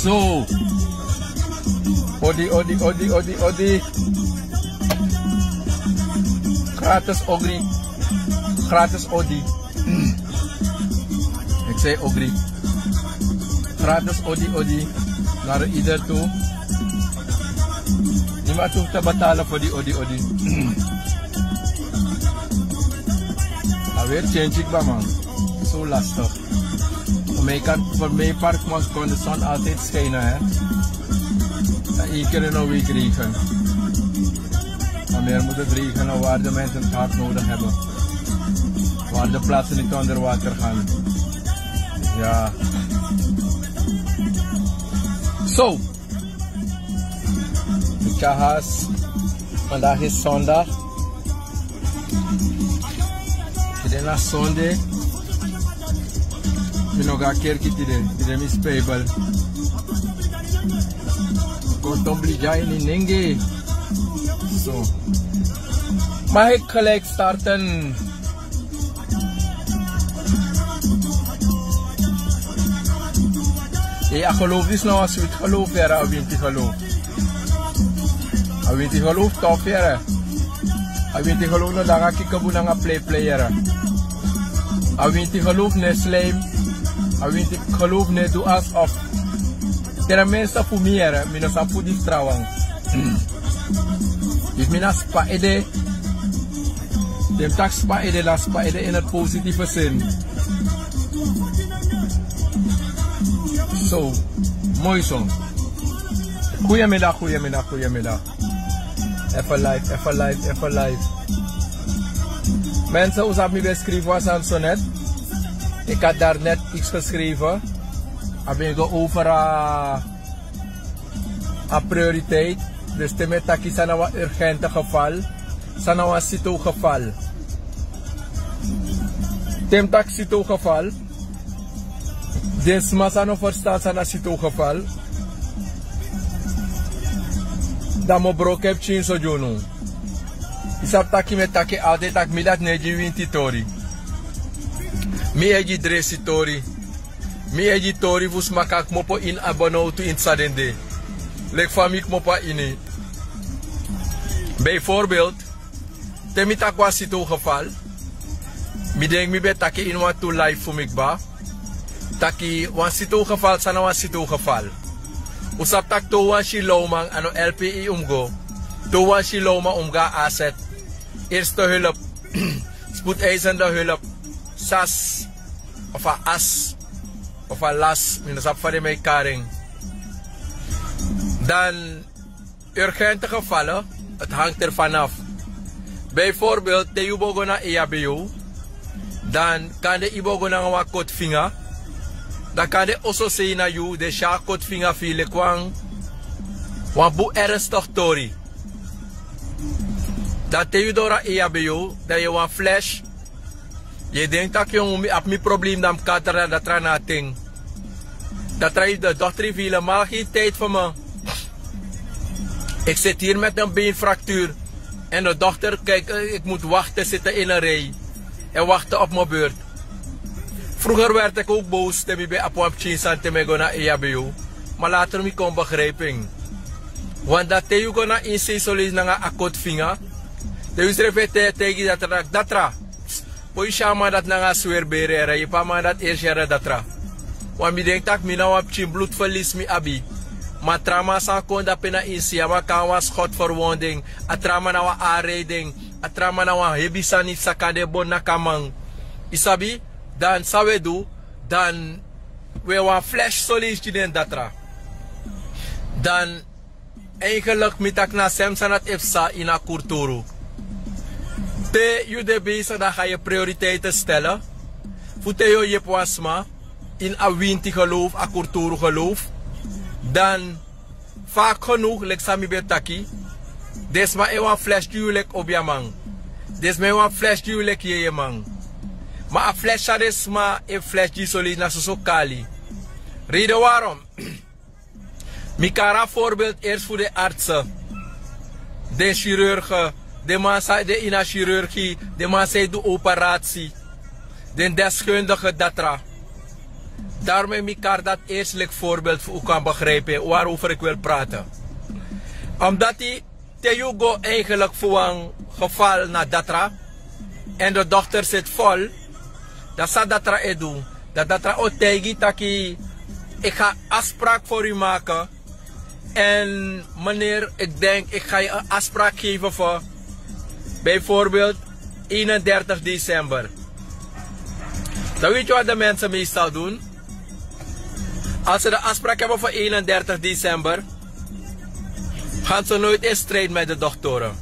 Zo. Odi, odi, odi, odi, odi. Gratis ogri. Gratis odi. Ik zei ogri. Gratis odi, odi. Naar ieder toe. Niemand hoeft te betalen voor die odi, odi. Alweer change ik bij man. Zo lastig. Voor mijn park kon de zon altijd schijnen, hè. Eén keer in een week regen. Maar meer moet het regenen waar de mensen het hard nodig hebben. Waar de plaatsen niet onder water gaan. Ja. Zo. Chahas. Vandaag is zondag. Today is Sunday. Ik nog een keer today. Today is Bijbel. Kontom blijven in Nenge. Zo. Mag ik gelijk starten? Ja, geloof is nou als je het geloof hebt, of je het geloof. Als je het geloof, tof je. Als je het geloof, dan ga ik een player. Als je het geloof, niet slijm. Als je het geloof, niet doe alsof. Ter mensen voor meer, ik ben voor die trouwen. Dus ik ben spa ede. De tak spa ede, la spa ede in het positieve zin. Zo, mooi zo. Goedemiddag, goedemiddag, goedemiddag. Even live, even live, even live. Mensen, hoe heb ik geschreven was aan sonnet? Ik had daar net iets geschreven. Heb ik over een prioriteit. Dus het is een urgente geval. Het is een cito geval. Het is een geval. Dus masano verstaan zijn een cito geval. Dat mo brok heb chin so jono. Isap taki met taki ade tak midat neji winti tori. Mi eji dresi tori. Mi eji tori vus makak mopo in abono tu in sadende. Lek famik mopa ini. Bijvoorbeeld, temi takwa cito geval. Mi denk mi bet taki in wat to life voor mikba. Taki wan cito geval sana wan cito geval. Usap tak to wan shilomang ano LPI umgo. To wan shiloma umga asset. Eerste hulp. Spoedeisende hulp. SAS. Of a as. Of a las. Minasap van de mij karing. Dan urgente gevallen. Het hangt er vanaf. Bijvoorbeeld de ibogo na EHBO. Dan kan de ibogo na een kotvinger. Dan kan je ook zeggen naar jou, de schakot vinger file kwam. Want boe ernstig tori. Dat je door een EHBO, dat je een flash. Je denkt dat je op mijn probleem dan kan dat er na ting. Dat er de dochter viel, maar geen tijd voor me. Ik zit hier met een beenfractuur. En de dochter, kijk, ik moet wachten zitten in een rij. En wachten op mijn beurt. Vroeger werd ik ook boos dat ik bij Apuapchin Santemego naar EHBO. Maar later me kon begrijpen. Want dat je ook naar insesolis naar een akotvinger. Dat is repete tegen dat datra. Poi shama dat naar een sweerbere. Je pa maar dat eerst jaren datra. Want ik denk dat ik nou op bloedverlies me abi. Maar trauma zou kon dat pena insia. Maar kan was schotverwonding. A trauma na een aanrijding. A trauma na een hebisani sakade bon na kamang. Isabi? Dan zou we doen, dan we een flash solliciteren datra. Dan eigenlijk met ik naar Samsonat EFSA in een kulturu. Te je de bezig, dan ga je prioriteiten stellen. Voor te je pasma in een winti geloof, een kulturu geloof. Dan vaak genoeg, like sami betaki. Desma een flash die je op je man. Desma een flash die je je man. Maar een flash is maar een flash die solis na zo kali. Reden waarom? Mikara voorbeeld eerst voor de artsen. De chirurgen. De mensen die in de chirurgie. De mensen die de operatie. De deskundige datra. Daarom heb ik dat eerstelijk voorbeeld voor u kan begrijpen waarover ik wil praten. Omdat hij Tejugo eigenlijk voor een geval naar datra. En de dochter zit vol. Dat zal datra doen. Dat datra ook tegen taki. Ik ga afspraak voor u maken. En meneer, ik denk, ik ga je een afspraak geven voor bijvoorbeeld 31 december. Dan weet je wat de mensen meestal doen? Als ze de afspraak hebben voor 31 december, gaan ze nooit in strijd met de doktoren.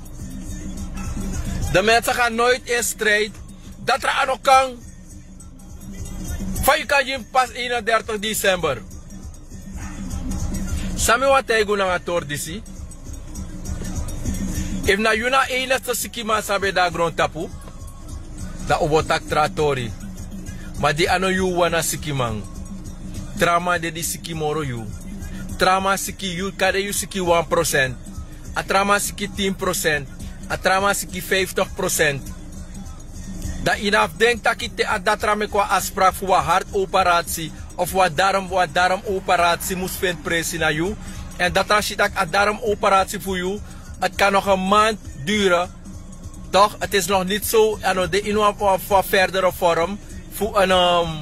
De mensen gaan nooit in strijd. Dat er aan ook kan. Van je kan je pas 31 december. Sami wat hij goed naar het disi. If na yuna enigste sikie man sabi da grond tapu, da obotak tratori. Maar die ano yu wana sikie man. Trama de di sikie moro yu. Trama sikie yu kade yu sikie 1%. A trama sikie 10%. A trama sikie 50%. Dat inaf denkt dat ik te datra me qua afspraak voor een hartoperatie of wat darmoperatie moest vinden precies naar jou. En dat als je dat een darmoperatie voor jou, het kan nog een maand duren. Toch? Het is nog niet zo, de inhoud van verdere vorm voor een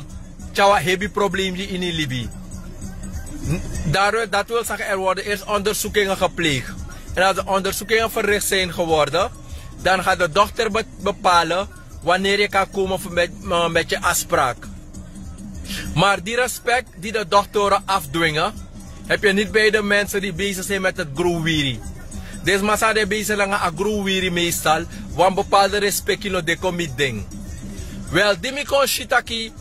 heavy probleem in Libië. Dat wil zeggen, er worden eerst onderzoekingen gepleegd. En als de onderzoekingen verricht zijn geworden, dan gaat de dokter bepalen wanneer je kan komen met je afspraak. Maar die respect die de doktoren afdwingen, heb je niet bij de mensen die bezig zijn met het groewiri. Deze mensen zijn bezig met het groewiri meestal, want bepaalde respect in de commit ding. Wel, die mi kon shitaki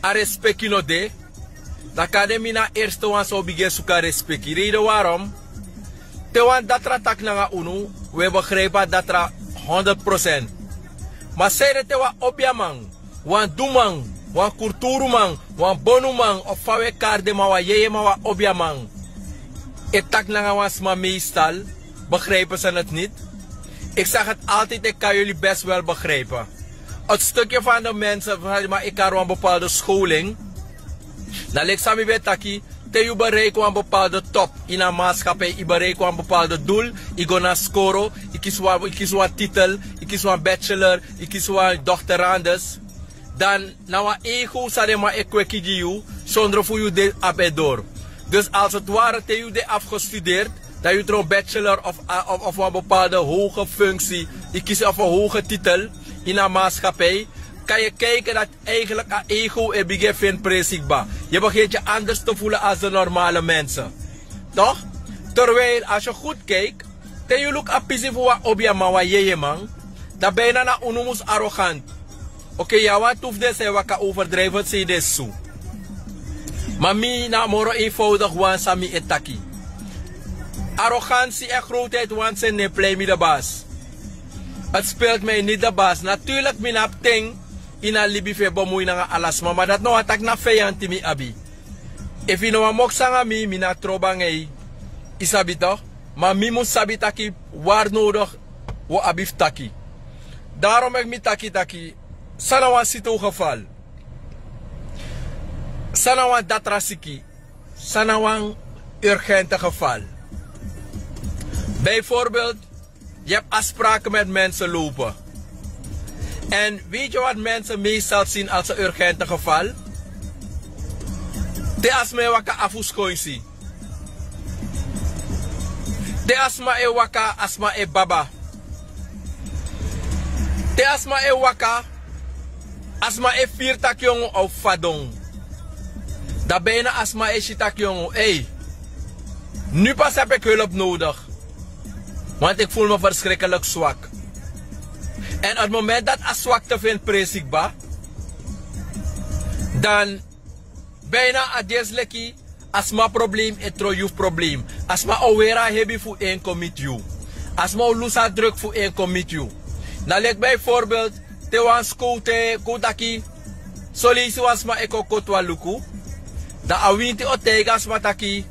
a respect in de, dan kan je na eerste wan zo begin zoeken respect. Reden waarom? Terwijl dat ratak na unu, we begrijpen dat er 100%. Maar zij dat we opjaman, wan dumang, wan kulturuman, wan bonumang, of fawe karde ma wa yeye ma wa opjaman. Tak na was maar meestal, begrijpen ze het niet? Ik zeg het altijd, ik kan jullie best wel begrijpen. Het stukje van de mensen, maar ik kan een bepaalde scholing. Dan lijkt Sami Betaki, te je bereiken een bepaalde top in een maatschappij, je bereikt een bepaalde doel, je gaat naar scoren, je kiest een titel, je kiest een bachelor, je kiest een doctorandus. Dan, nou een ego, zal maar ik kwekkie je, zonder voor je dit door. Dus als het ware, te je dit afgestudeerd, dat je een bachelor of een bepaalde hoge functie, je kiest of een hoge titel in een maatschappij, kan je kijken dat eigenlijk een ego en begin vindt presikbaar. Je begint je anders te voelen als de normale mensen. Toch? Terwijl als je goed kijkt, dan je look apisi voor op je man, wat je man, dan ben je na unomus arrogant. Oké, ja, wat hoeft dit zijn wat overdrijven, zei dit zo. Maar mi na moro eenvoudig wan sami etaki. Arrogantie en grootheid wan zijn ne play me de baas. Het speelt mij niet de baas. Natuurlijk min heb ting in een Libië fe bemoei na alles, maar dat nou attack na vijand mi abi. If you know mok sanga mi mina trobangei isabi toch? Maar mi moet sabi taki waar nodig wo abif taki. Daarom ik mi taki sanawan sito geval. Sanawan datra siki. Sanawan urgente geval. Bijvoorbeeld, je hebt afspraken met mensen lopen. En weet je wat mensen meestal zien als een urgente geval? De asma waka afuscoinsi. De asma e waka asma e baba. De asma e waka asma e firtak jongen of fadong. Da bijna asma e shitak jongen. Hey, nu pas heb ik hulp nodig. Want ik voel me verschrikkelijk zwak. En op het moment dat als zwakte vindt presikbaar, dan bijna adjesleki asma probleem en trojuuf probleem. Asma awera hebi voor een commit you. Asma lusa druk voor een commit you. Dan lijkt bijvoorbeeld te wan skote kotaki solisi wasma eko kotwa luku. Da awinti otega asma taki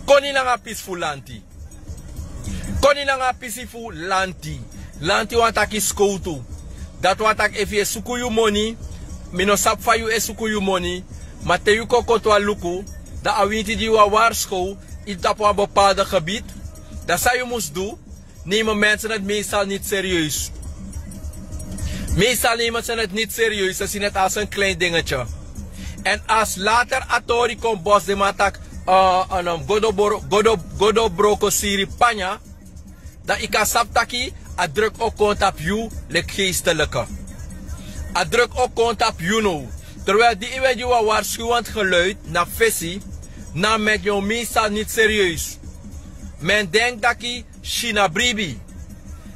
koni nanga peaceful lanti. Koni nanga peaceful lanti. Lanti wantaki skoutu. Dat wantak if je suku you money, mino sap fa you e suku you money, Maar te yuko kotwa luku, dat awinti die wa waarschuw, in op een bepaald gebied, dat zou je moest doen, nemen mensen het meestal niet serieus. Meestal nemen ze het niet serieus, ze zien het als een klein dingetje. En als later atori komt bos de matak godo broko siri panya, dat ik asap taki, a druk ook kont op you, lek geestelijke. A druk ook kont op you no. Terwijl die iemand je waarschuwend geluid, na visie, na met jou meestal niet serieus. Men denkt dat je China bribi.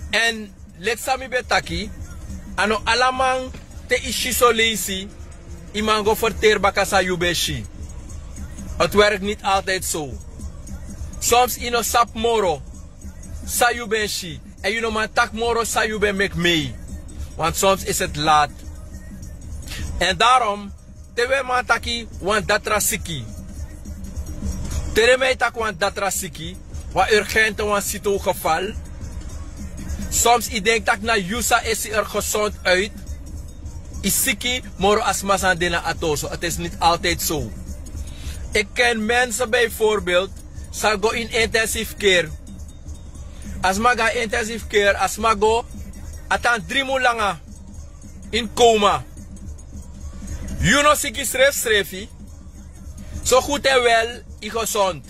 En let sami betaki, ano alamang te ishiso leisi, iman go verteer bakasa yubeshi. Het werkt niet altijd zo. Soms ino sap moro, sa yubeshi. En you know man tak moro sa yube mek mee. Want soms is het laat. En daarom, tewe man taki wan datra sikie. Tere mij tak wan datra sikie, wa urgent wan sito geval. Soms ik denk dat na Yusa is er gezond uit. Is sikie, moro asmasan dena atoso. Het is niet altijd zo. Ik ken mensen bijvoorbeeld, zal go in intensive care. Als ma ga intensive care, als ma go, atan 3 maanden lang in coma. You know sikie schreef. Zo goed en wel, ik gezond.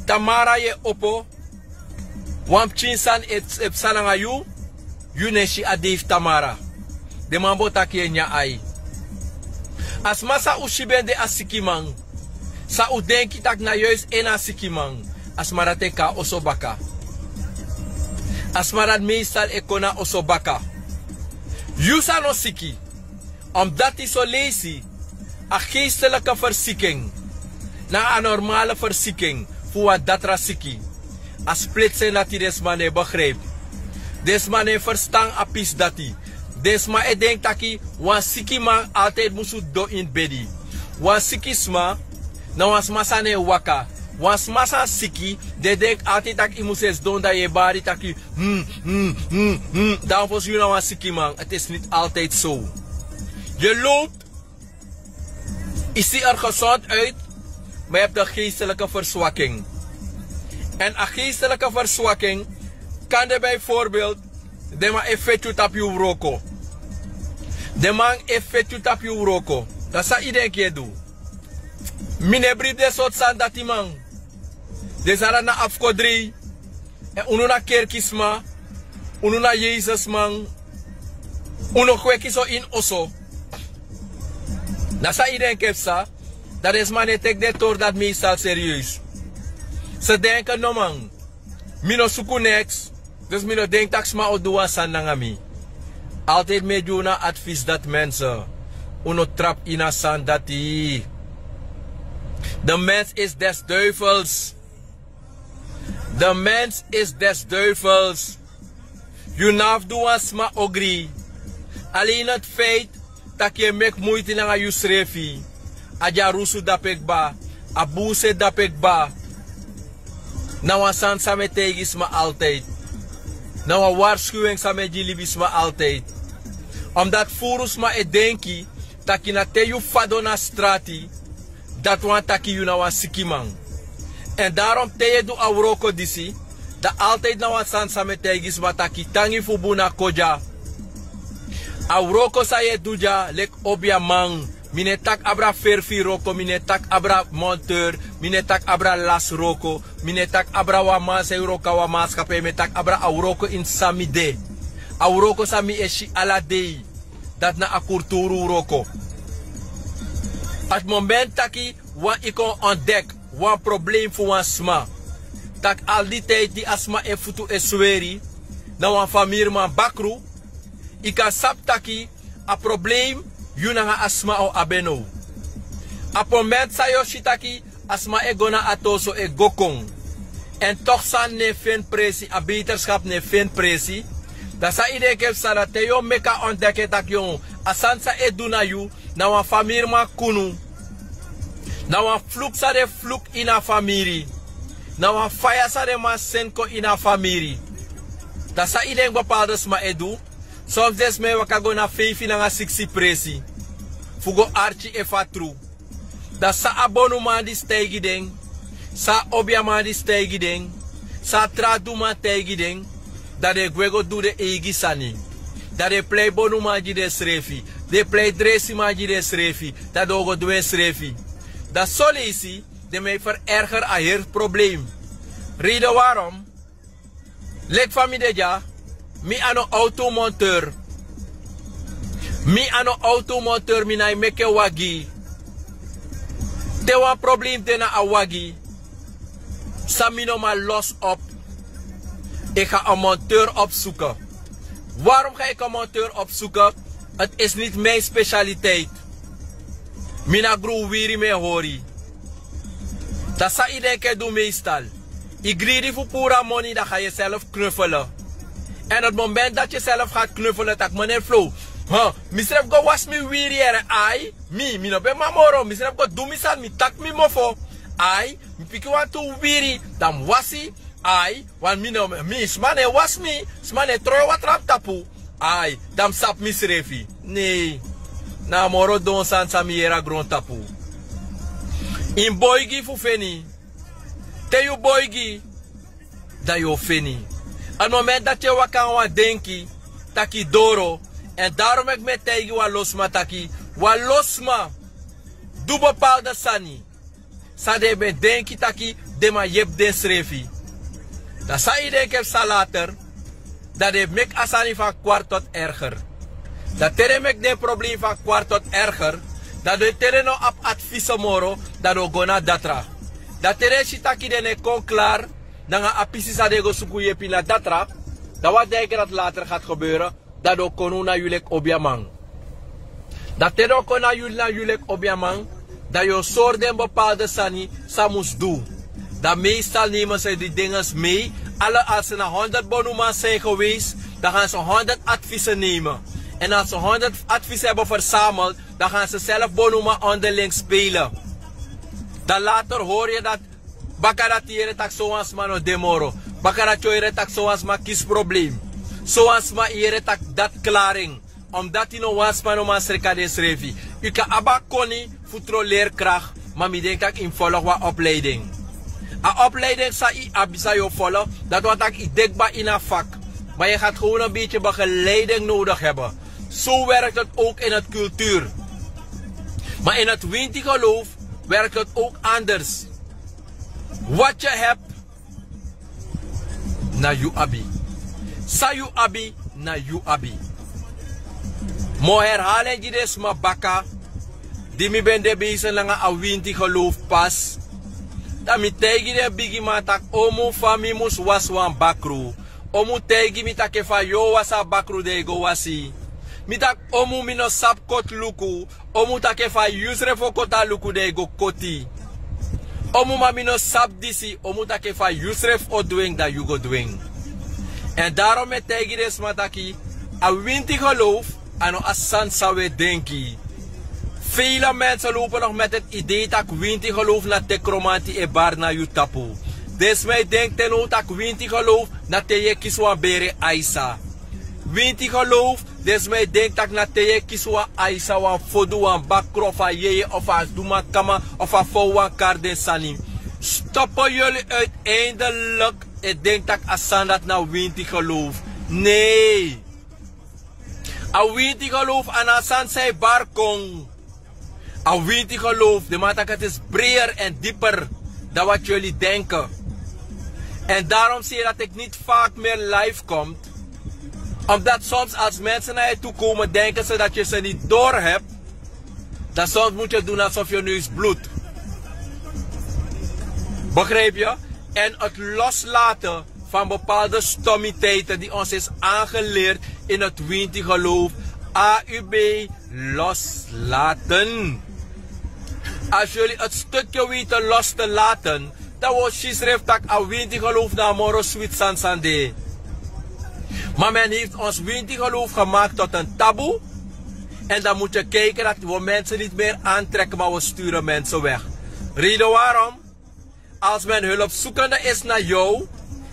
Tamara je opo. Wam chinsan ep sananga you neshi adif Tamara. De mambo takie nya ai. As masa ushibende asikimang. Sa udenki tak na juist en asikimang. As marateka osobaka. As marat meestal ekona osobaka. Yusa no siki. Omdat die zo lazy. A geestelijke verzieking. Na een normale verzieking. Voor datra siki. As splitsen dat hij desmane begrijpt. Desmane verstand apis dat hij. Desma denkt dat hij wan siki man altijd moest do in bedi. Wan siki sma, na wan smasa ne waka. Wan smasa siki, de denk altijd dat hij moest doen dat je bari dat hij dan voor je nou wan siki man. Het is niet altijd zo. Je loopt, is hij er gezond uit, maar je hebt de geestelijke verzwakking. En een geestelijke verzwakking kan er bijvoorbeeld de man effect op je roko. De man effect op je roko. Dat zou iedereen keer doen. Mine brief de soort san dat die man. De zara na afkodri. En uno na kerkisma. Uno na Jezus man. Uno kweki zo in oso. Dat zou iedereen keer sa. Dat is man het tek de toor dat meestal serieus. Ze denken no man. Mino suku next. Dus mino denk dat sma oduwa san nangami. Altijd mee doen na advies dat mensen. Uno trap ina san dati. De mens is des duivels. De mens is des duivels. You naf doen sma ogri. Alleen het feit dat je mek moeite na je schreefie. Aja rusu dapekba. Abuse dapekba. Na wan san same tegis ma altijd. Na wan waarschuwing same jilibis ma altijd. Omdat furus ma denki dat je na te you fado na strati. Dat wan taki you na wan sikimang. En daarom te je doe auroko disi. Dat altijd na wan san same tegis ma taki tangi fubu na koja. Auroko sa je duja lek obia mang. Mine tak abra ferfi roko, mine tak abra monteur, mine tak abra las roko, mine tak abra wamas euroka wamas kape, mine tak abra auroko in samide. Auroko sami eshi aladei, dat na akurturu roko. At moment taki, wan ikon ontdek, wan probleem voor wan sma. Tak al die tijd die asma e futu e sweri, na wan famir man bakru, ika sap taki, a probleem, yuna asma o abeno. Apomet sa yoshitaki asma e gona atoso e gokong. En toch san ne fen presi, a beterschap ne fen presi. Da sa ide kef sara te yo meka ontdeke tak yon. Asan sa e duna yu, na wan famir ma kunu. Na wan fluk sa de fluk ina famiri. Na wan faya sa de ma senko ina famiri. Da sa ide bepaalde sma edu. Soms des me waka go na 5 na 60 presi. Fugo archi e fatru. Dat sa abonnement die stijgi ding. Sa obiama die stijgi ding. Sa traduma stijgi ding. Dat de gwego doe de egi sani. Dat de play bonuma die de srefi. De play dressima die de srefi. Dat dogo doen srefi. Dat solisi de mij vererger a heel probleem. Reden waarom? Lek van mij ja. Mi ano automonteur. Mi ano automonteur mi na meke wagi. Te wan probleem te na a wagi. Samino ma los op. Ik ga een monteur opzoeken. Waarom ga ik een monteur opzoeken? Het is niet mijn specialiteit. Mina gru wiri me hori. Dat zou iedereen doen meestal. Ik greedy voor pura money, dan ga je zelf knuffelen. En het moment dat je zelf gaat knuffelen, tak meneer Flo. Misref go was mi wiri ere ai. Mi no be mamoro. Misref go do misal mi tak mi mofo. Ai, mi piki wan tu wiri. Dan wasi. Ai, wan mi smane was mi. Smane troy wat rap tapu. Ai, dan sap misrefi. Nee. Na moro don san samiera grond tapu. In boygi fu feni. Te you boygi. Da yo feni. Al moment dat je wakan wa denki. Taki doro. En daarom ik met tegen wa losma taki. Wa losma. Doe bepaalde sani. Sa de ben denki taki. De ma jeb den srefi. Dat sa je denk sa later. Dat de mek asani van kwart tot erger. Dat tere mek den probleem van kwart tot erger. Dat de tere no op advies moro. Dat do gona datra. Dat tere shitaki de ne kon klaar. Dan ga apisi sa de go suku je pina datra. Dat wat denken dat later gaat gebeuren. Dat do konu na julek obiamang. Dat tere do konu na julek obiamang. Dat je soort den bepaalde sani sa moest doen. Dat meestal nemen ze die dingen mee. Als ze naar 100 bonuma's zijn geweest, dan gaan ze 100 adviezen nemen. En als ze 100 adviezen hebben verzameld, dan gaan ze zelf bonuma onderling spelen. Dan later hoor je dat bakaratiere tak zoals ma no demoro. Bakaratioere tak zoals ma kiesprobleem. Zoals ma iere tak dat klaring. Omdat hij no was ma no ma srekade srevi. U kan abakoni futro leerkracht, maar mi denk ik in volg wa opleiding. A opleiding sa i abisa yo volg, dat wat ik denk ba in een vak. Maar je gaat gewoon een beetje begeleiding nodig hebben. Zo werkt het ook in het cultuur. Maar in het winti geloof werkt het ook anders. Wat je hebt, na you abi. Sa you abi, na you abi. Mo herhalen je des ma baka. Die mi ben de bezig lang a winti geloof pas. Dat mi tegi de bigi matak omu fami mus was wan bakru. Omu tegi mi take fa yo wasa bakru de go wasi. Mi tak omu mi no sap kot luku. Omu take fa yusre fo kota luku de go koti. Omu ma mi no sap disi. Omu take fa yusre fo doing da you go doing. En daarom met tegi des mataki. A winti geloof. Ano asan sawe denki. Vele mensen lopen nog met het idee dat winti geloof na tekromanti e bar na yutapu. Des mij denkt ten ook dat winti geloof na teye kiswa bere aisa. Winti geloof, des mij denkt dat na teye kiswa aisa wan fodu wan bakro of a yeye of a duma kama of a fou wan karden sanim. Stoppen jullie uiteindelijk en denkt dat asan dat na winti geloof. Nee. A winti geloof aan asan zij barkong. A winti geloof, de matak het is breder en dieper dan wat jullie denken. En daarom zie je dat ik niet vaak meer live kom. Omdat soms als mensen naar je toe komen, denken ze dat je ze niet door hebt. Dan soms moet je doen alsof je neus bloedt. Begrijp je? En het loslaten van bepaalde stommiteiten die ons is aangeleerd in het winti geloof. AUB loslaten. Als jullie het stukje weten los te laten, dan wordt je schrijft dat a winti geloof na moro sweet sansande. Maar men heeft ons winti geloof gemaakt tot een taboe. En dan moet je kijken dat we mensen niet meer aantrekken, maar we sturen mensen weg. Reden waarom? Als men hulpzoekende is naar jou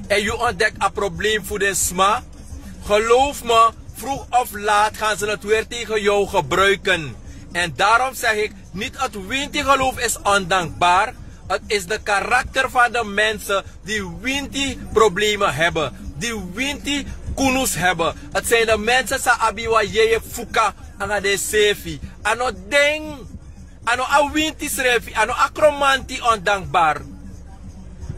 en je ontdekt een probleem voor de sma, geloof me, vroeg of laat gaan ze het weer tegen jou gebruiken. En daarom zeg ik, Niet het winti geloof is ondankbaar. Het is de karakter van de mensen die winti problemen hebben. Die winti kunus hebben. Het zijn de mensen sa abiwa yeye fuka anga de sefi. Ano ding. Ano a winti srefi. Ano a kromanti ondankbaar.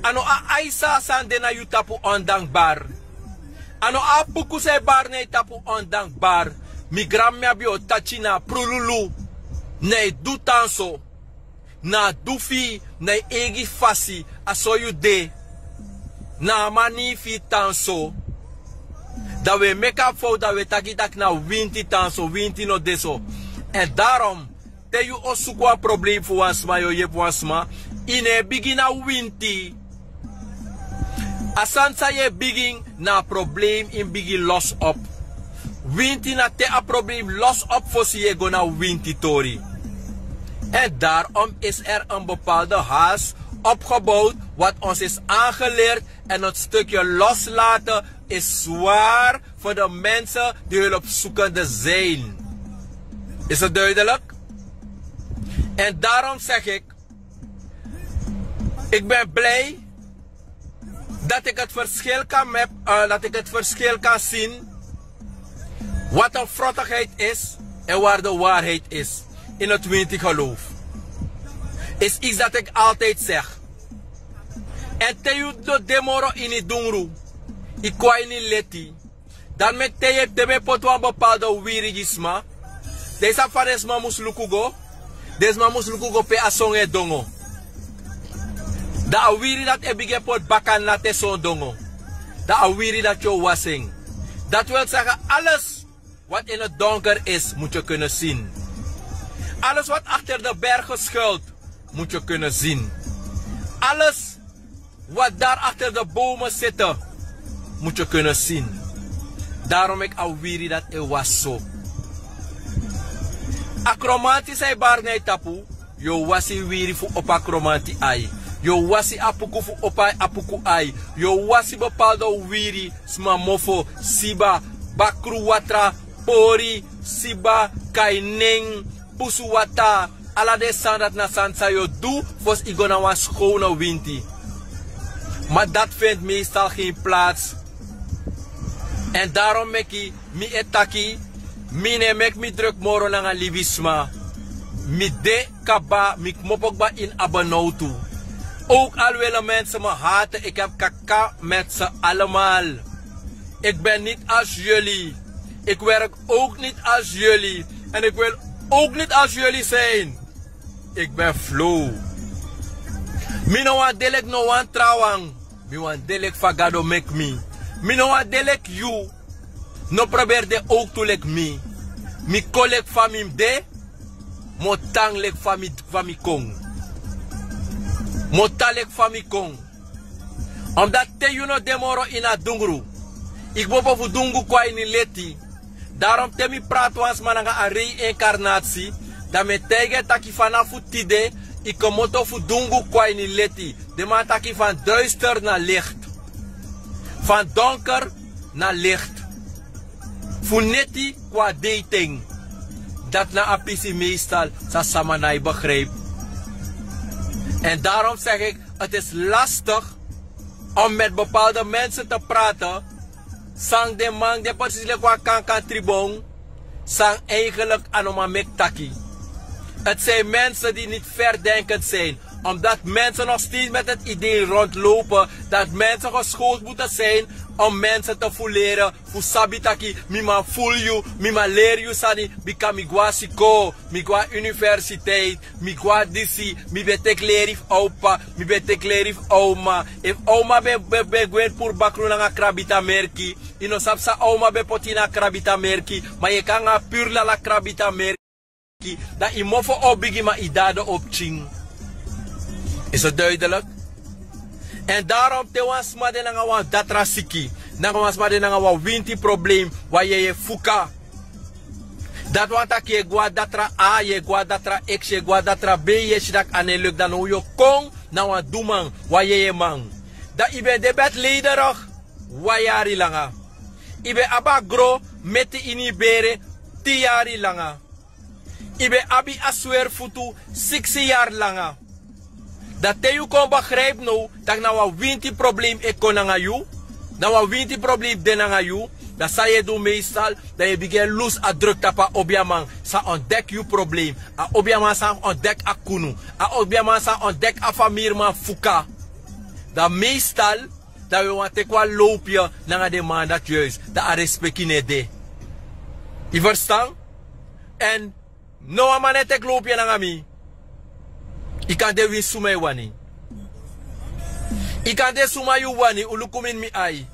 Ano a aisa sandena yu tapu ondankbaar. Ano a puku se barne tapu ondankbaar. Migram me abio tachina prululu. Nee du tanso. Na dufi na egi fasi asoyu de. Na manifi tanso. Dat we make up voor dat we takitak na winti tanso, winti no deso. En daarom, te you osukwa probleem voor wansma, yo je wansma, ine begin na winti. Asansa je begin na probleem in begin los op. Winti na te a probleem los op voor si je go na winti tori. En daarom is er een bepaalde haast opgebouwd wat ons is aangeleerd en het stukje loslaten is zwaar voor de mensen die hulpzoekende zijn. Is het duidelijk? En daarom zeg ik ben blij dat ik het verschil kan zien wat een frottigheid is en waar de waarheid is in het winti geloof. Is iets dat ik altijd zeg. En te you do demoro in het dungru. Ik kwai ni leti. Dan met te je tebe potwan bepaalde wirigisma. Deze faresma mus lukugo. Deze mus lukugo pe asonge dongo. Da awiri dat ebige pot bakan late son dongo. Da awiri dat jo wasing. Dat wil zeggen alles wat in het donker is moet je kunnen zien. Alles wat achter de bergen schuilt moet je kunnen zien. Alles wat daar achter de bomen zitten moet je kunnen zien. Daarom ik awiri dat het was zo. Akromanti say barnei tapu. Yo wasi wiri fu opa kromanti ai. Yo wasi apuku fu opa apuku ai. Yo wasi bepaalde wiri smamofo siba bakru watra pori siba kaineng pusu wata. Ala de sandat na sansa yo do fos igona was schone winti. Maar dat vindt meestal geen plaats. En daarom meki mi etaki mine mek mi druk moro nanga libisma. Mi de kaba mi mopokba in abanautu. Ook al willen mensen me haten, ik heb kaka met ze allemaal. Ik ben niet als jullie. Ik werk ook niet als jullie. En ik wil ook niet als jullie zijn. Ik ben flow. Mi no wan delek no wan trawang. Mi wan delek fagado mek mi. Mi no wan delek you. No probeer de ook to lek mi. Mi kolek famim de. Mo tang lek fami kong. Mo talek fami kong. Omdat te you no demoro in a dungru. Ik bobo fu dungu kwa in leti. Daarom te mi praat wans mananga a reïncarnatie. Dat me tegen taki vanaf tide. Ik komoto fu dungu kwa in leti. De man taki van duister naar licht. Van donker naar licht. Fu neti qua dating. Dat na apisi meestal sa samanai begrijp. En daarom zeg ik, het is lastig om met bepaalde mensen te praten. Sang de man de precies qua kankan tribong. Sang eigenlijk anomamek taki. Het zijn mensen die niet verdenkend zijn. Omdat mensen nog steeds met het idee rondlopen dat mensen geschoold moeten zijn om mensen te voeleren. Voor sabitaki, mima voel you, mima leer you sani, bika migwa siko, migwa universiteit, migwa disi, mi betek lerif opa, mi betek lerif oma. If oma be gwen pour bakru nga krabita merki, ino sapsa oma be potina krabita merki, maar je kan nga puur la krabita merki, dat imofo obigi ma idade opching. Is het duidelijk? En daarom te was maar de nanga datra sikie. Nanga was maar de nanga winti probleem waar je fuka. Dat want dat je gwa datra A, je gwa datra X, je gwa datra B, je shidak aneluk dan hoe je kon na wat doeman waar je man. Dat ibe de bed lederig waar jari langa. Ibe abagro met de inibere 10 jari langa. Ibe abi aswer futu 6 jaar langa. Dat te you kon begrijp nou, dat na wa winti probleem ekonanga you, na wa winti probleem denanga you, dat sa je doen meestal, dat je begin loes a druk tapa objaman, sa ontdek you probleem, a objaman sa ontdek a kunu, a objaman sa ontdek a famirman fuka. Dat meestal, dat we want ik wel loopje, na de man dat juist, dat a respect in de. Je verstaan? En, no man het ik loopje na mi. Ik kan de win sumai wani. Ik kan de sumai wani, ulukumin mi ai.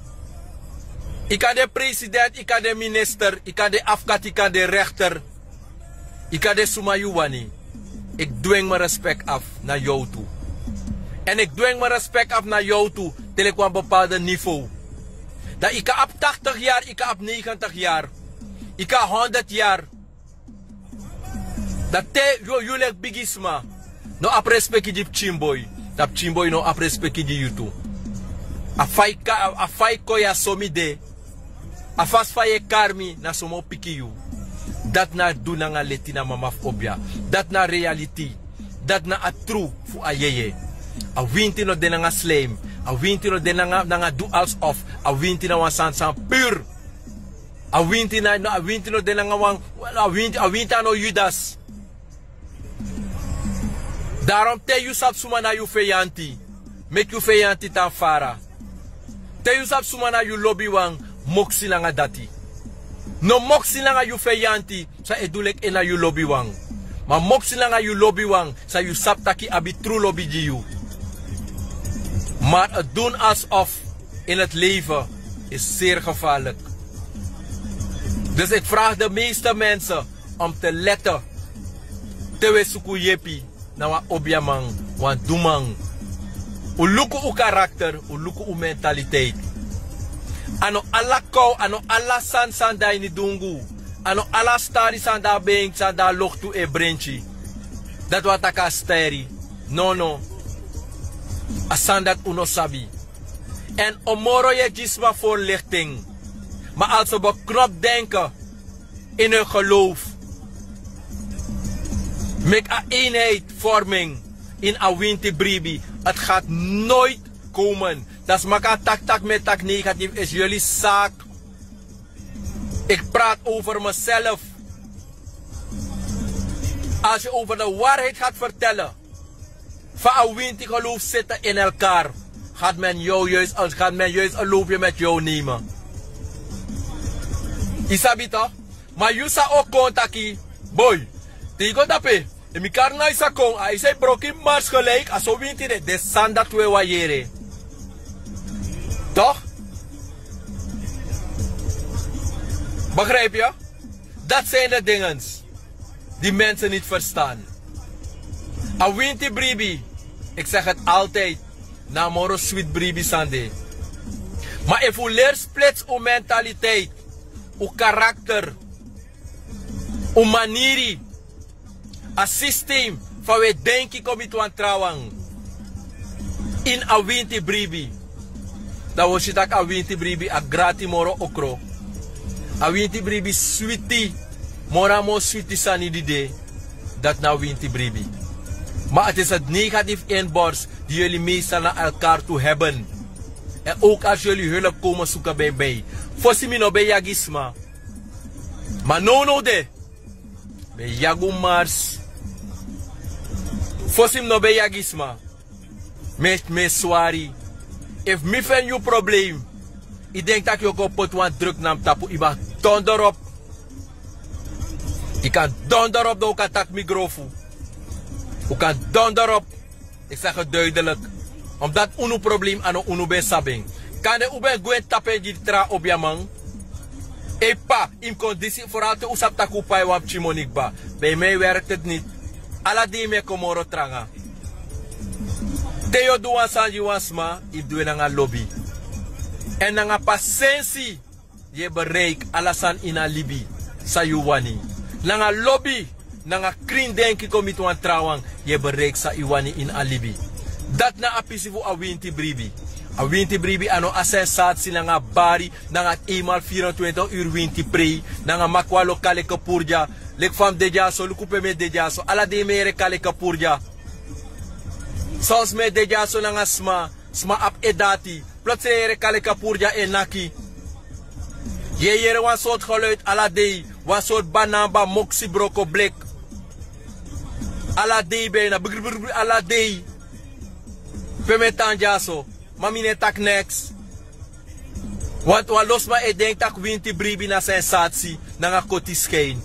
Ik kan de president, ik kan de minister, ik kan de afkat, ik kan de rechter. Ik kan de sumai wani. Ik dwing mijn respect af naar jou toe. En ik dwing mijn respect af naar jou toe, til ik op een bepaald niveau. Dat ik op 80 jaar, ik op 90 jaar. Ik op 100 jaar. Dat te jullie bigisma. No ap respect di chimboy. Dat chimboy no ap respect di yutu. A fai koya somide. A fas faye karmi na somo piki you. Dat na do na nga letina mamaf obia. Dat na reality. Dat na a true fu a yeye. A winti no denanga slam. A winti no denanga do als of. A winti na wan san pur. A winti no denanga wan. A winti no Judas. Daarom te you sap suma na you feyanti. Make you feyanti tan fara. Te you sap suma na you lobby wang moksi langa dati. No moksi langa you feyanti sa edulek ena you lobby wang. Maar moksi langa you lobby wang sa you sap taki abi true lobby di you. Maar het doen alsof in het leven is zeer gevaarlijk. Dus ik vraag de meeste mensen om te letten. Tewe suku yepi. Na wa objaman, wan dumang. U luku u karakter, u luku u mentaliteit. Ano ala kou, ano ala san da ini dungu. Ano ala stari san da beng, san da loktu e brenchi. Dat wat taka steri. No. Asan dat uno sabi. En omoro je gisma voorlichting. Maar als we beknopt denken in hun geloof. Met een eenheid vorming in een winterbribi. Het gaat nooit komen. Dat is maka tak met tak negatief is jullie zaak. Ik praat over mezelf. Als je over de waarheid gaat vertellen. Van een wintergeloof zitten in elkaar. Gaat men juist een loopje met jou nemen. Isabi toch? Maar je zou ook contacten. Boy. Tigo dape. En mi karna isa kong. Hij zei broken mars gelijk. Als zo wint hij de sanda twee wajere. Toch? Begrijp je? Dat zijn de dingen die mensen niet verstaan. A winti bribi. Ik zeg het altijd. Na moro sweet bribi sande. Maar if u leert splits uw mentaliteit. Uw karakter. Uw manieri. A systeem van we denken kom je aan trouwen. In a winti bribi. Dan was je dat a winti bribi a gratis moro okro. A winti bribi sweetie. Mora mo sweetie sani die day. Dat na winti bribi. Maar het is het negatief inborst die jullie meestal naar elkaar toe hebben. En ook als jullie hulp komen zoeken bij mij. Fossi mi no bij yagisma. Maar no de. Bij yagumars. Fossi mi no bij yagisma. Me swari. If me fen you probleem. Ik denk dat je ook op het want druk nam tapu. Ik mag donderop. Ik kan donderop dat ik attack microfoon. Ik kan donderop. Ik zeg het duidelijk. Omdat unu probleem aan unu ben sabing. Kan de ube gwen tapen die tra op je man. Epa, in conditie vooral te usap takupai wap chimonikba. Bij mij werkt het niet. Alla die me komoro tranga. Teo duwan san juwansma, ik doe na lobby. En na patiëntie, je bereik alasan ina libi, sa yuwani. Na lobby, na kring denki komito an trawang, je bereik sa iwani in alibi. Dat na apisivu a winti bribi. A winti bribi ano a sensatie nanga bari nanga eenmaal 24 uur winti pre nanga makwa lokale kapurja lek fam deja so luku me deja so ala de mere kale kapurja sos me deja so nanga sma ap edati plotsere kale kapurja enaki yeye wan soort geluid ala de wan soort banamba moxie broko blik ala de bena ala de pemetan jaso mamine tak next. Want los ma denk tak winti bribi na sensatie nanga kotiskein.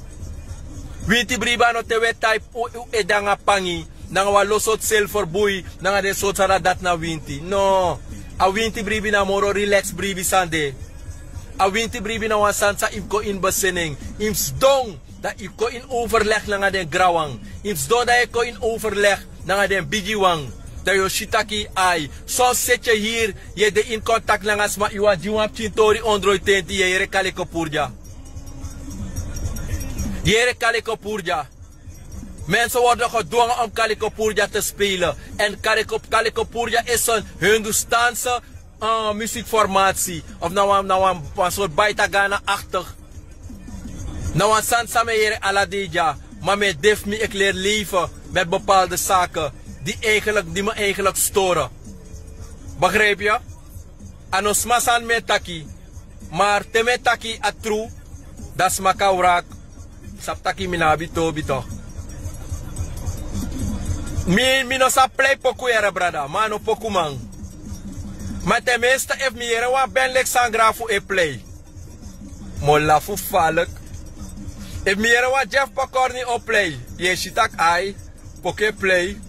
Winti briba no te wet type edanga pangi nanga walosot silver boy nanga de sotara dat na winti. No. A winti bribi na moro relax bribi sande. A winti bribi na wasansa imko in besinning. Ims dong da imko in overleg nanga den grawang. Ims dong da iko in overleg nanga den bigiwang. Dayo shitaki ai. So zit je hier, je de in contact langas ma iwa jiwap chintori ondroi tenti je kale kopurja. Je kale kopurja. Mensen worden gedwongen om kale kopurja te spelen. En kale kopurja is een Hindustaanse muziekformatie. Of nou een soort baitagana-achtig. Nou een sansame jere aladija. Maar met def me ik leer leven met bepaalde zaken. Die me eigenlijk storen. Begrijp je? Anos masan metaki. Maar te metaki atru. Das makaurak. Saptaki minabi to bito. Mi no sa play poku era brada. Mano poku man. Maar tenminste if mi era wa ben lek sangrafu e play. Molla fu falek. If mi era wa Jeff Pokorni o play. Ye shitak ai. Poke play.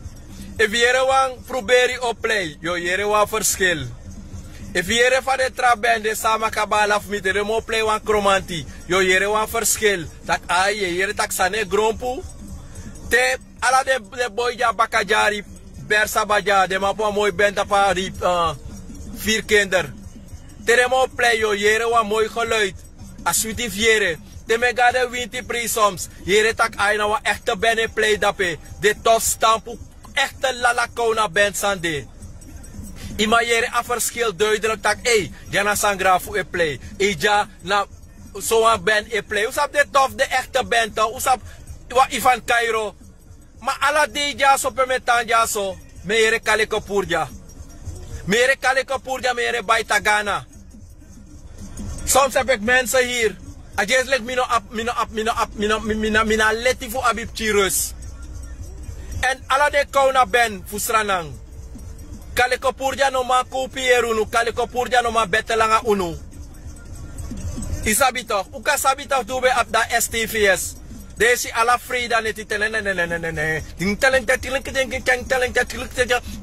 If jere wang proberi op play, yo jere wang verschil. If jere van de trabende sama kabala of mit de mo play wang kromanti, yo jere wang verschil. Tak ai jere tak sane grompu. Te ala de boya bakajari bersa baja de ma po mooi benta pa 4 kinder. Te de mo play yo jere wang mooi geluid. Aswiti jere. De mega de winti pre soms. Jere tak ai na wa echte bene play dape. De tof stampu echte lalakona band sande. Ima jere a verschil duidelijk tak jana sangrafu e play. Ja na zo'n band e play. Usap de tof de echte band to. Usap wa Ivan Cairo. Ma ala de jaso permetan jaso. Meere kale kopurja. Meere kale kopurja meere baitagana. Soms heb ik mensen hier. Ajeslik mina leti fu abib chirus. En ala de kauna ben fusranang. Kaliko purja no ma kopieru nu, kaliko purja no ma betelanga unu. Isabi toch, uka sabi toch dube ap da STVS. Desi ala frida neti telen ding telen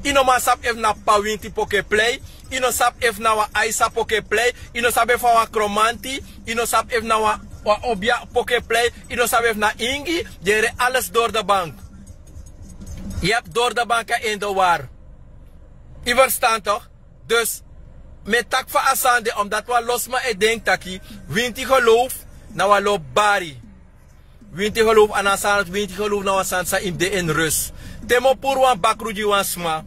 ino ma sap ef na pawinti poke play, ino sap ef na wa aisa poke play, ino sap ef wa kromanti, ino sap ef na wa obia poke play, ino sap ef na ingi, jere alles door de bank. Je hebt door de banken in de war. Je verstaat toch? Dus met tak van asande, omdat we los maar het denk taki, winti geloof, na we loop bari. Winti geloof aan asand, winti geloof na asand sa in de in rust. Temo pur wan bakruji wan sma,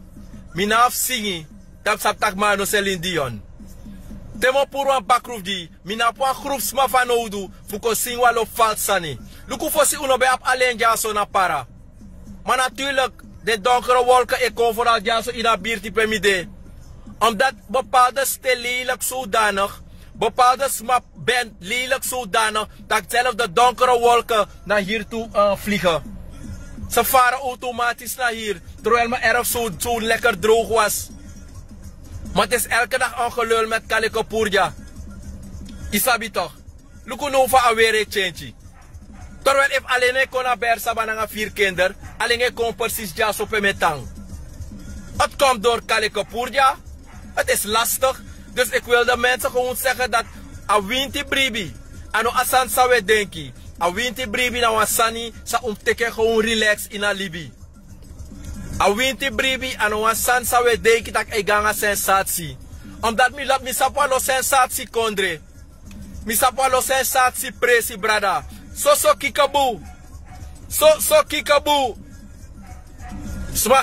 minaf singi, tap sap tak ma no Celine Dion. Temo pur wan bakruji, minap wan groep sma van oudu, fuko sing wa lo falsani. Luku fosi uno be ap alleen jaso na para. Maar natuurlijk, de donkere wolken komen vooral ja zo in dat biertje permide. Omdat bepaalde stil lelijk zodanig, bepaalde smap bent lelijk zodanig, dat zelfs de donkere wolken naar hier toe vliegen. Ze varen automatisch naar hier, terwijl mijn erf zo lekker droog was. Maar het is elke dag een gelul met kaliko purja. Isabi toch? Luku nova awere change. Terwijl if alleen ik kon naar Bersa bananga 4 kinderen, alleen ik kon precies ja zo pemetang. Het komt door kaliko purja. Het is lastig. Dus ik wil de mensen gewoon zeggen dat a winti bribi, ano asan sawe denki, a winti bribi na wasani sa umteke gewoon relax in a libi. A winti bribi ano asan sawe denki tak e ganga sensatie. Omdat mi sapwa lo sensatie kondre. Mi sapwa lo sensatie presi brada. So kikabu. So kikabu.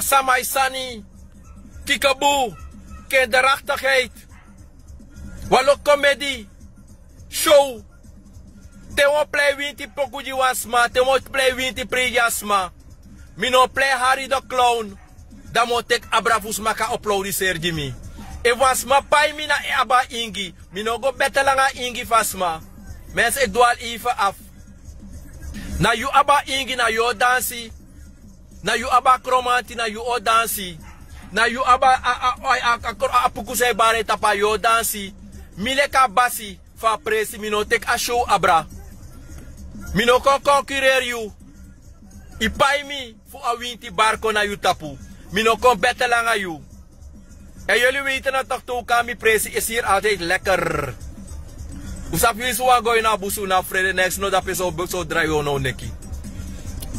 Samai sani. Kikabu. kinderachtigheid. Walo comedy. Show. Te wo play winti poku di wasma. Te wo play winti prejasma. Mino play Harry the Clown. Damo tek abravus maka uploadi serjimi. E wasma pai mina e aba ingi. Mino go betelanga ingi fasma. Mensen, ik doe al even af. Na you aba ingi na yo dansi. Na you aba kromanti na you o dansi. Na you aba apukusei bare tapa yo dansi. Mileka basi fa presi mino tek a show abra. Mino kon concurreer you. I pai mi fu a winti barko na you tapu. Mino kon betelanga you. En jullie weten dat toch toe kami presi is hier altijd lekker. Usap jullie zo gooi na busu na vrede next no dat is zo draai no neki.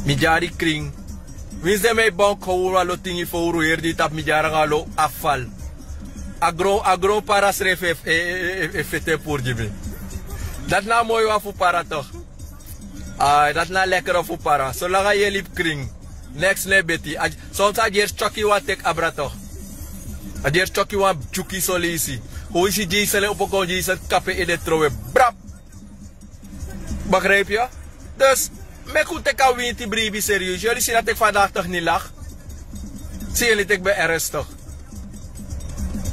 Mi jari kring. Wins de mij bank houra lo tingi voor hier die tap mi jara galo afval. Agro para sref fete pour jibe. Dat na mooi wa fu para toch. Dat na lekker fu para. Zolang je liep kring. Next ne beti. Soms a jeer chucky wa tek abra toch. A jeer chucky wa chuki solisi. Hoe is die sele op een jezel kappen in de trouwe. Brap. Begrijp je? Dus, me goed ik al winti bribi serieus. Jullie zien dat ik vandaag toch niet lach? Zie jullie dat ik ben ernstig?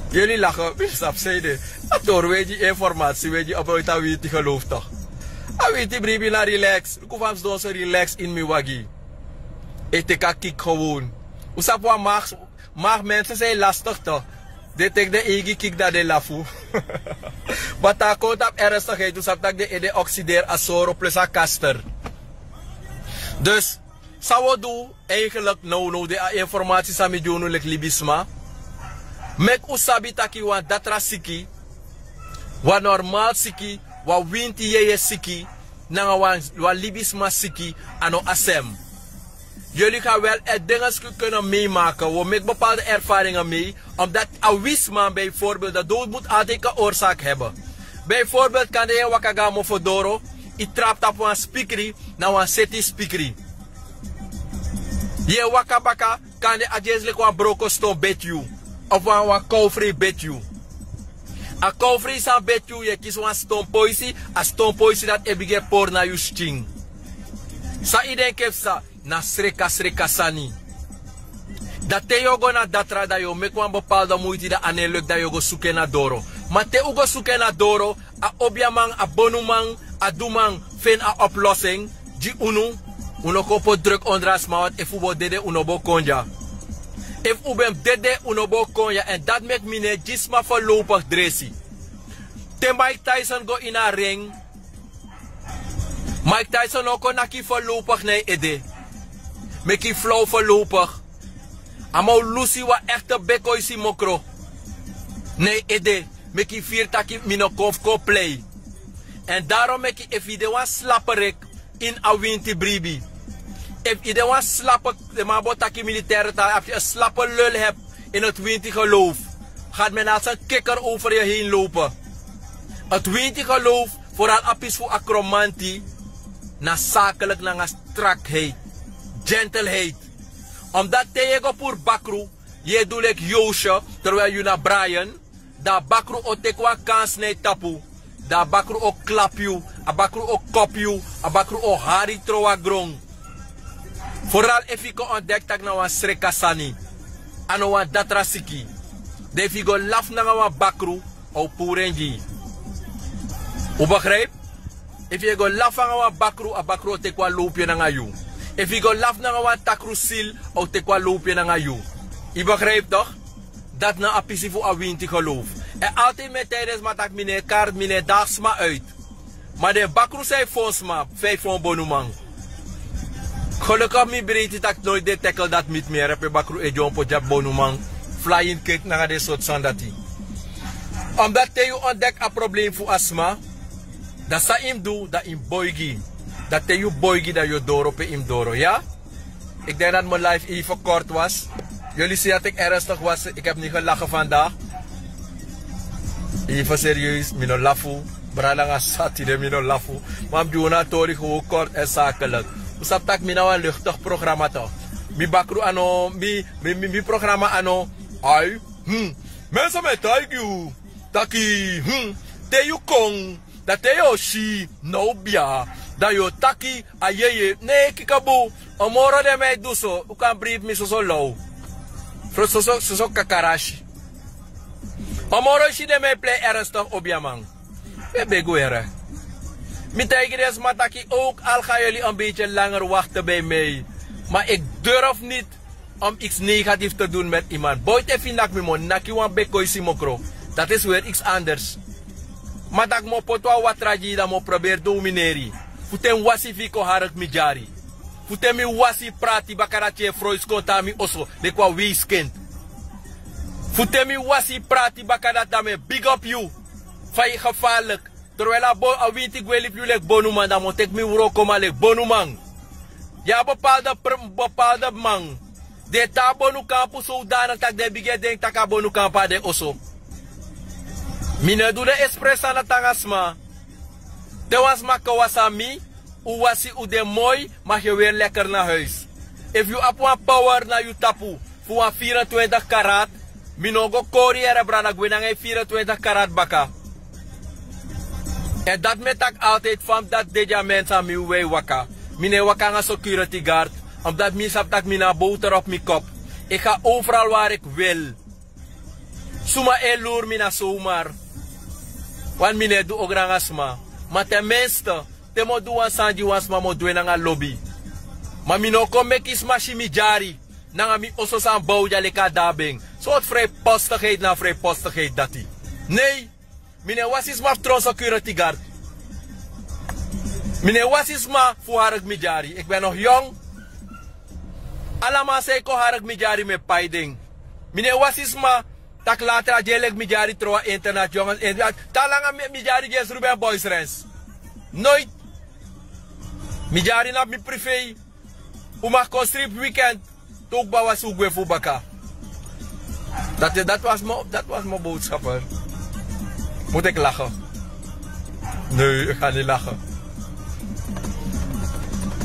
Jullie lachen, bisap zeiden. Ator, weet je informatie, weet je op ooit aan winti geloof toch? A winti bribi na relax. Ik hoef hem zo relax in mijn waggie. Ik kan kik gewoon. Usap wa mag mensen zijn lastig toch? Dit ik de egi kik dat de lafu. Wat daar komt op ernstigheid, dus dat ik de oxideer asoro plus a kaster. Dus, zou we doen eigenlijk nou de informatie sami doen like libisma. Mek usabi taki wan datra sikie, wan normaal sikie, wan winti yeye sikie, nanga wan libisma sikie, ano asem. Jullie gaan wel dingen kunnen meemaken. We maken bepaalde ervaringen mee. Omdat een wisman bijvoorbeeld, de dood moet altijd een oorzaak hebben. Bijvoorbeeld kan de wakagamo fodoro. I trapt op een speakery, naar een city speakery. Je wakabaka kan de adjeselijk een broko stone bet you. Of een koufree bet you. Een koufree is een bet you. Je kiest een stone poisi. Een stone poisi dat ebige por na you sting. Sa iden kefsa. Na sreka sani. Dat te yogo na datra da yo mek wan bepaalde moeite da ane luk da yogo suke na doro. Maar te ugo suke na doro, a obiamang, a bonumang, a dumang, fen a oplossing, di uno kopo druk ondras maat, if ubo dede unobo konja. If ubem dede unobo konja, en dat mek mine jisma voorlopig dressi. Te Mike Tyson go in a ring. Mike Tyson ook naki voorlopig nee ede. Meki flow voorlopig. Amo Lucy wa echte bekoi si mokro. Nee ede. Meki vier taki minokof ko play. En daarom meki if ide wan slapperik in a winti bribi. If ide wan slappe, de mabo taki militaire taal, als je een slappe lul hebt in het winti geloof, gaat men als een kikker over je heen lopen. Het winti geloof, vooral apis voor acromantie, na zakelijk na strakheid. Gentleheid. Omdat tegen voor bakru, je doet like Joosje, terwijl je naar Brian, dat bakru ook tekwa kans nee tapu. Dat bakru ook klap je, a bakru ook kop je, a bakru ook hari troa grong. Vooral if je ontdekt dat nou een srekasani, ano een datra sikie. De figo laf na een bakru, ou purenji. U begrijp? If je go laf na een bakru, a bakru tekwa loopje na you. If je go laf na een takrusil, ou tekwa loopje na you. Je begrijpt toch? Dat na apisi voor a winti geloof. En altijd met tijdens matak mine kaart mine dagsma uit. Maar de bakru zei fonsma, 5 van bonumang. Gelukkig mi breedte dat nooit de tackle dat met meer heb. Bakru e jompo jab bonumang. Flying kick naar de soort sandati. Omdat je ontdekt een probleem voor astma. Dat sa im do, dat im boygi. Dat je boygi dat je doro pe im doro, ja? Ik denk dat mijn live even kort was. Jullie zien dat ik ernstig was. Ik heb niet gelachen vandaag. Even serieus, mino lafu. Bralanga satire, mino lafu. Maar ik doe natuurlijk gewoon kort en zakelijk. Dus dat ik nou een luchtig programma toch. Mi bakru ano, mi programma ano. Ai, Mensen met taigu. Taki, te you kong. Dat te yo shi, no bia. Dat yo taki, a yeye. Nee, kikabu. Omoro de mij doe zo. U kan brief me zo low. Zo kakarashi. Omoro shi de mij play ernstig op je man. We begoeren. Met tijgers mataki ook, al gaan jullie een beetje langer wachten bij mij. Maar ik durf niet om iets negatiefs te doen met iemand. Boit even nak me mon, naki wan bekoi simokro. Dat is weer iets anders. Maar dat mo potwa watraji dat mo probeer domineri. Futen wasi fiko harak mijari. Futen mi wasi prati bakarache frois kontami oso. De kwa weeskind. Futen mi wasi prati bakarat dame big up you. Fai gevaarlijk. Terwijl a winti gweli pu lek bonuman dan moet ik mi wuro koma lek bonuman. Ja bepaalde man. De ta bonu kampu zodanig tak de bige denk taka bonu kampa de oso. Mine doe de espressa na tangasma. De wasma kawasami. U wasi u de mooi mag je weer lekker naar huis. If you up one power na you tapu. Voor 24 karat. Minogo kori era brana gwenang 24 karat baka. En dat met ik altijd van dat deze mensen aan mij waka. Mine waka een security guard. Omdat ik heb dat mina boter op mijn kop. Ik ga overal waar ik wil. Suma eloor mina zomaar. Want mine doe ook rangasma. Maar tenminste, te mo doe een sanji wansma mo doe een lobby. Maar mino kom ik is machimijari. Nanga mi osso san bouwja leka dabing. Soort vrijpostigheid na vrijpostigheid dat die. Nee. Mine wasisma tron security guard. Mine wasisma voor harak mijari. Ik ben nog jong. Allemaal zei ko harak mijari met paiding. Mine wasisma tak later ajelek mijari troa internet jongens. Talanga mijari jes Ruben Boys Rens. Nooit. Mijari na mi privé. Uma strip weekend. Tok bawa sugwe fubaka. Dat was mijn boodschap. Moet ik lachen? Nee, ik ga niet lachen.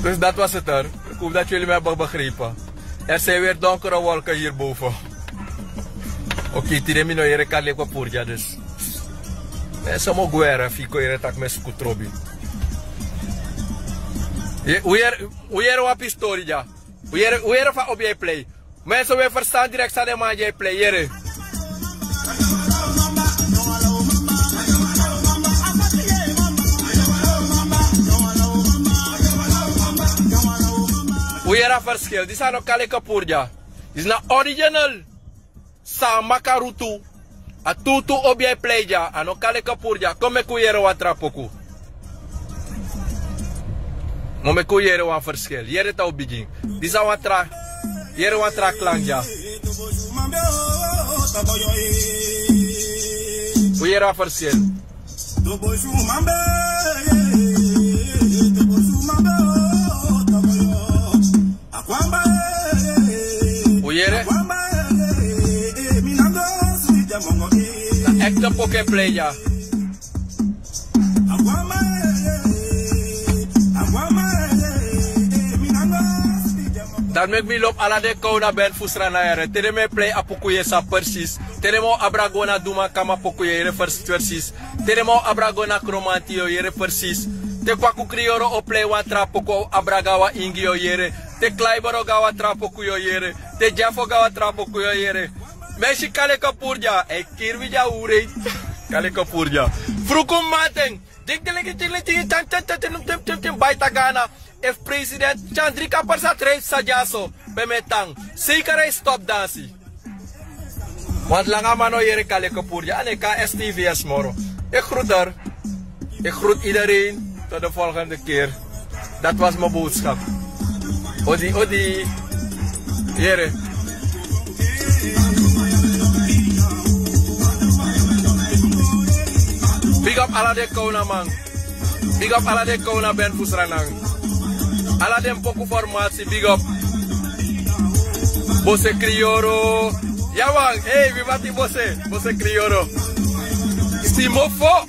Dus dat was het er. Ik hoop dat jullie me hebben begrepen. Er zijn weer donkere wolken hierboven. Oké, tiremi no yere kale kwa purja dus. Somo guerra fico yere tak me skutrobi. Uyer wa pistori ja. Uyer fa op jij play. Mensen weer verstaan direct sa de man jij play yere. Uera verschil. Dit zijn ook kale kapurja. Dit is na original. Sa makarutu. A tutu op jij play ja. Ano kale kapurja. Kom me kuyere wa trapoku. Mo me kuyere wa verschil. Yere ta obiging. Dit is wa tra. Yere wa tra klang ja. Uera wa verschil. Uyere? Na ekte poke play ja. Dan mek mi lop ala de kona ben fusra na yere. Tere me play apokuye sa persis. Tere mo abragona duma kama pokuye yere persis. Tere mo abragona kromantio yere persis. Te kwaku krioro o play wan trapoko abragawa ingio yere. Te klaibaro gawa trapoko yo yere. Te jafo gawa trapoko yo yere. Meshi kale kapurja. E kirwi ja ure. Kale kapurja. Frukum mateng. Dik baita gana. If president Chandrika Persat reis sajaso. Bemetang. Zeker stop dansi. Want langa mano yere kale kapurja. Ane ka STVS moro. Ik groet er. Ik groet iedereen. Tot de volgende keer. Dat was mijn boodschap. Odi, odi. Here. Big up ala de kona man. Big up ala de kona ben fusranang. Ala den poku formatie. Big up. Bose Crioro. Ja man. Hey, wie wat die Bose? Bose Crioro. Stimofo.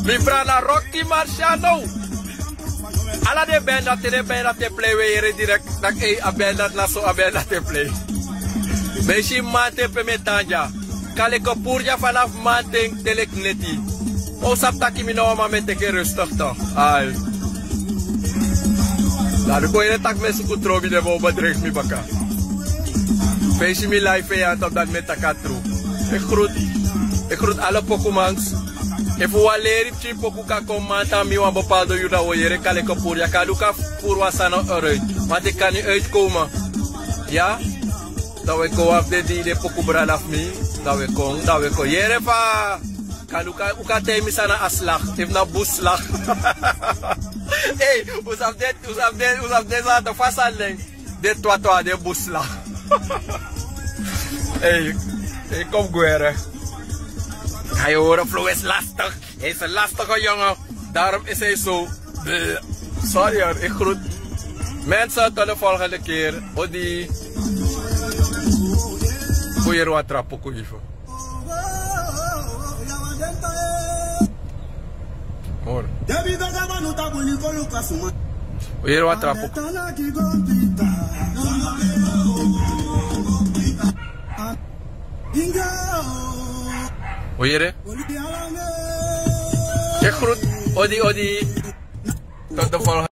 Mi prana Rocky Marciano. Ala de band dat te play weer direct. Dat a band dat na so a band dat te play. Meshi mate pe metanja. Kaliko purja vanaf maanding telek neti. O sap taki mi nou maar met teke rustig toch. Ai. Lalu ko ine tak mesu kutrobi de bo bedreig mi baka. Feestje mi live ja tot dat met takatru. Ik groet alle pokumans. E fu waleri chi poku ka komanta mi wan bepaalde juda o yere kaliko purja kaduka purwa sana eruit. Want ik kan niet uitkomen. Ja? Dat we komen af de poku brand af mi. Dat we komen. Yere fa. Kaduka uka temi sana aslag. If na buslag. Hey, usap det zaten vasaling. Dit twatwa de buslag. Hey, kom guere. Ga je horen, Flo is lastig. Hij is een lastige jongen. Daarom is hij zo. Sorry hoor, ik groet mensen tot de volgende keer. Odi. Goeie wat trappen, koeien. Hoor. Goeie wat trappen. Hoor je het? Ik groet Odi. Tot de volgende.